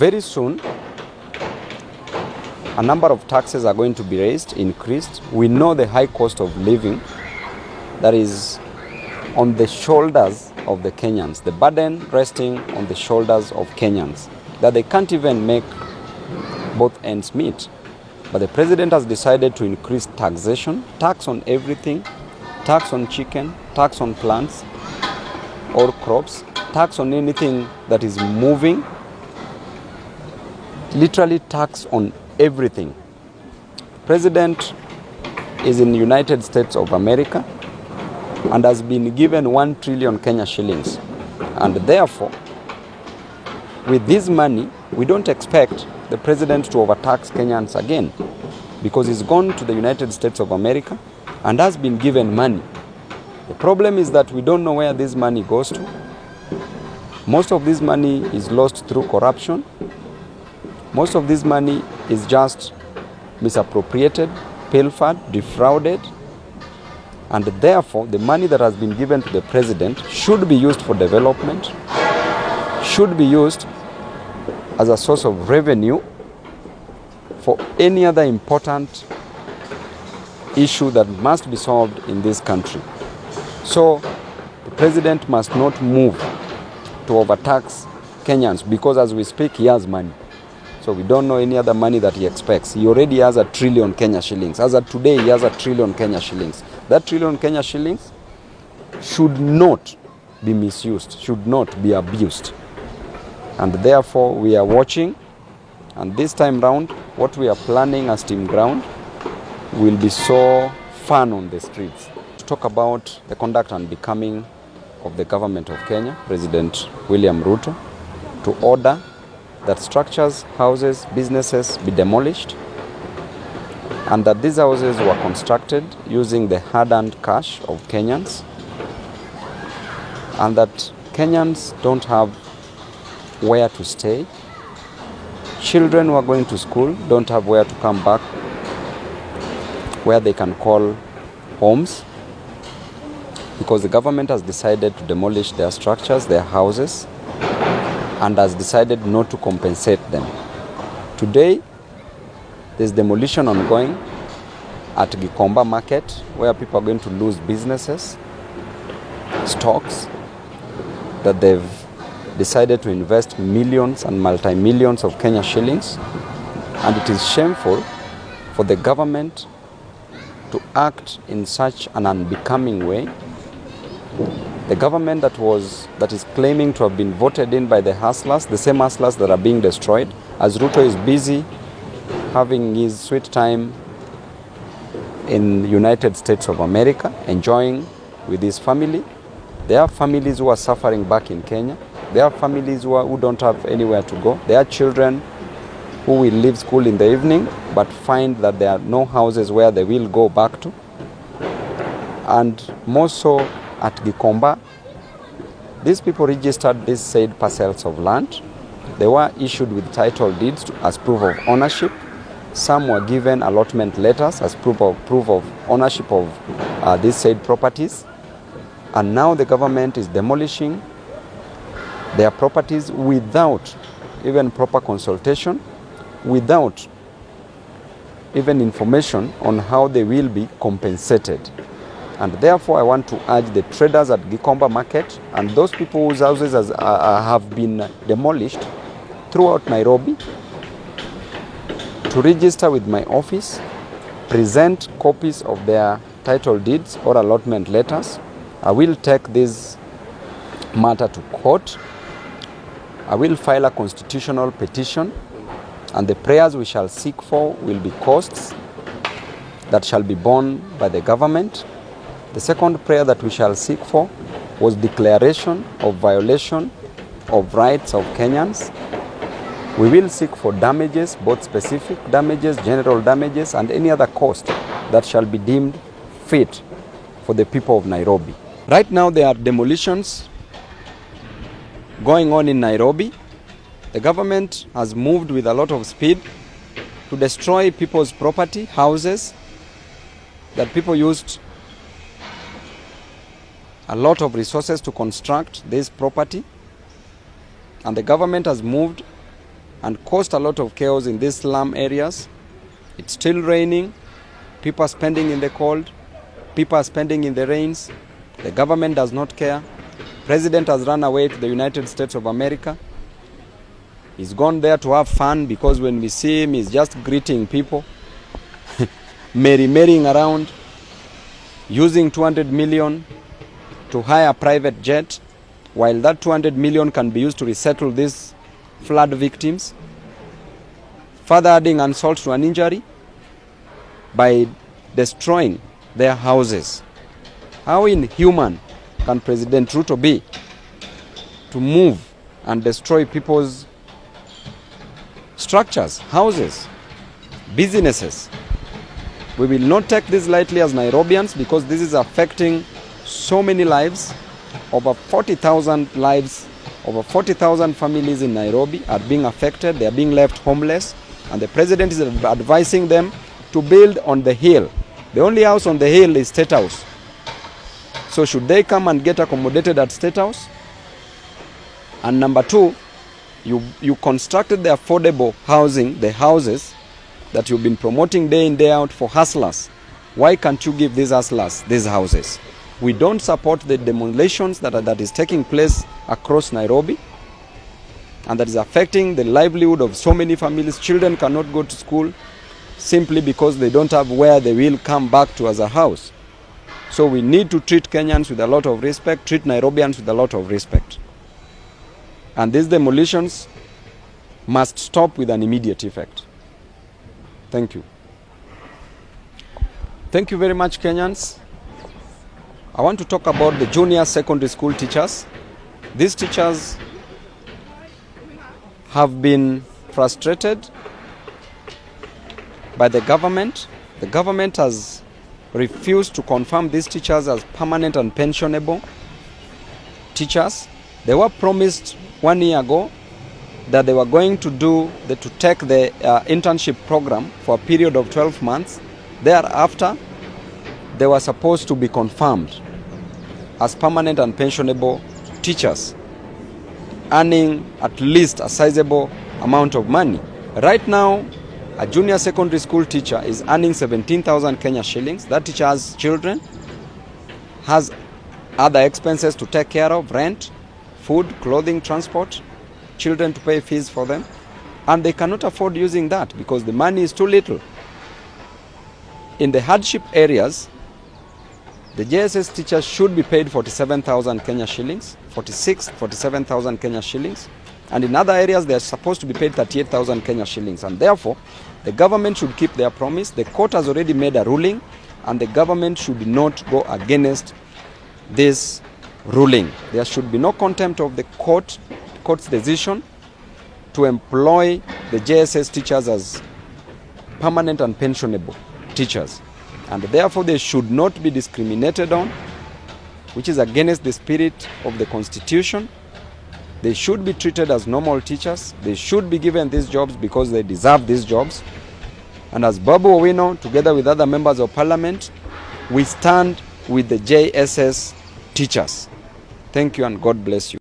Very soon, a number of taxes are going to be raised, increased. We know the high cost of living that is on the shoulders of the Kenyans, the burden resting on the shoulders of Kenyans, that they can't even make both ends meet. But the president has decided to increase taxation, tax on everything, tax on chicken, tax on plants or crops, tax on anything that is moving, literally tax on everything. President is in the United States of America and has been given 1 trillion Kenya shillings. And therefore, with this money, we don't expect the president to overtax Kenyans again, because he's gone to the United States of America and has been given money. The problem is that we don't know where this money goes to. Most of this money is lost through corruption. Most of this money is just misappropriated, pilfered, defrauded. And therefore, the money that has been given to the president should be used for development, should be used as a source of revenue for any other important issue that must be solved in this country. So the president must not move to overtax Kenyans, because as we speak, he has money. So we don't know any other money that he expects. He already has 1 trillion Kenya shillings. As of today, he has 1 trillion Kenya shillings. That 1 trillion Kenya shillings should not be misused, should not be abused. And therefore, we are watching. And this time round, what we are planning as Team Ground will be so fun on the streets. To talk about the conduct and becoming of the government of Kenya, President William Ruto, to order that structures, houses, businesses be demolished, and that these houses were constructed using the hard-earned cash of Kenyans, and that Kenyans don't have where to stay. Children who are going to school don't have where to come back, where they can call homes, because the government has decided to demolish their structures, their houses, and has decided not to compensate them. Today, there's demolition ongoing at Gikomba market, where people are going to lose businesses, stocks that they've decided to invest millions and multi-millions of Kenya shillings. And it is shameful for the government to act in such an unbecoming way. The government that is claiming to have been voted in by the hustlers, the same hustlers that are being destroyed, as Ruto is busy having his sweet time in the United States of America, enjoying with his family. There are families who are suffering back in Kenya. There are families who don't have anywhere to go. There are children who will leave school in the evening but find that there are no houses where they will go back to. And more so at Gikomba, these people registered these said parcels of land. They were issued with title deeds as proof of ownership. Some were given allotment letters as proof of ownership of these said properties. And now the government is demolishing their properties without even proper consultation, without even information on how they will be compensated. And therefore, I want to urge the traders at Gikomba market and those people whose houses have been demolished throughout Nairobi to register with my office, present copies of their title deeds or allotment letters. I will take this matter to court. I will file a constitutional petition, and the prayers we shall seek for will be costs that shall be borne by the government. The second prayer that we shall seek for was declaration of violation of rights of Kenyans. We will seek for damages, both specific damages, general damages, and any other cost that shall be deemed fit for the people of Nairobi. Right now, there are demolitions going on in Nairobi. The government has moved with a lot of speed to destroy people's property, houses that people used a lot of resources to construct this property. And the government has moved and caused a lot of chaos in these slum areas. It's still raining. People are spending in the cold. People are spending in the rains. The government does not care. President has run away to the United States of America. He's gone there to have fun, because when we see him, he's just greeting people, merrying around, using 200 million to hire a private jet, while that 200 million can be used to resettle these flood victims, further adding insult to an injury by destroying their houses. How inhuman can President Ruto be to move and destroy people's structures, houses, businesses? We will not take this lightly as Nairobians, because this is affecting so many lives. Over 40,000 lives, over 40,000 families in Nairobi are being affected. They are being left homeless, and the president is advising them to build on the hill. The only house on the hill is State House. So should they come and get accommodated at State House? And number two, you constructed the affordable housing, the houses that you've been promoting day in, day out for hustlers. Why can't you give these hustlers these houses? We don't support the demolitions that is taking place across Nairobi, and that is affecting the livelihood of so many families. Children cannot go to school simply because they don't have where they will come back to as a house. So we need to treat Kenyans with a lot of respect, treat Nairobians with a lot of respect. And these demolitions must stop with an immediate effect. Thank you. Thank you very much, Kenyans. I want to talk about the junior secondary school teachers. These teachers have been frustrated by the government. The government has refused to confirm these teachers as permanent and pensionable teachers. They were promised 1 year ago that they were going to take the internship program for a period of 12 months. Thereafter, they were supposed to be confirmed as permanent and pensionable teachers, earning at least a sizable amount of money. Right now, a junior secondary school teacher is earning 17,000 Kenya shillings. That teacher has children, has other expenses to take care of, rent, food, clothing, transport, children to pay fees for them, and they cannot afford using that because the money is too little. In the hardship areas, the JSS teachers should be paid 47,000 Kenya shillings, 47,000 Kenya shillings, and in other areas they are supposed to be paid 38,000 Kenya shillings, and therefore the government should keep their promise. The court has already made a ruling, and the government should not go against this ruling. There should be no contempt of the court's decision to employ the JSS teachers as permanent and pensionable teachers, and therefore they should not be discriminated on, which is against the spirit of the Constitution. They should be treated as normal teachers. They should be given these jobs because they deserve these jobs. And as Babu Owino, together with other members of parliament, we stand with the JSS teachers. Thank you and God bless you.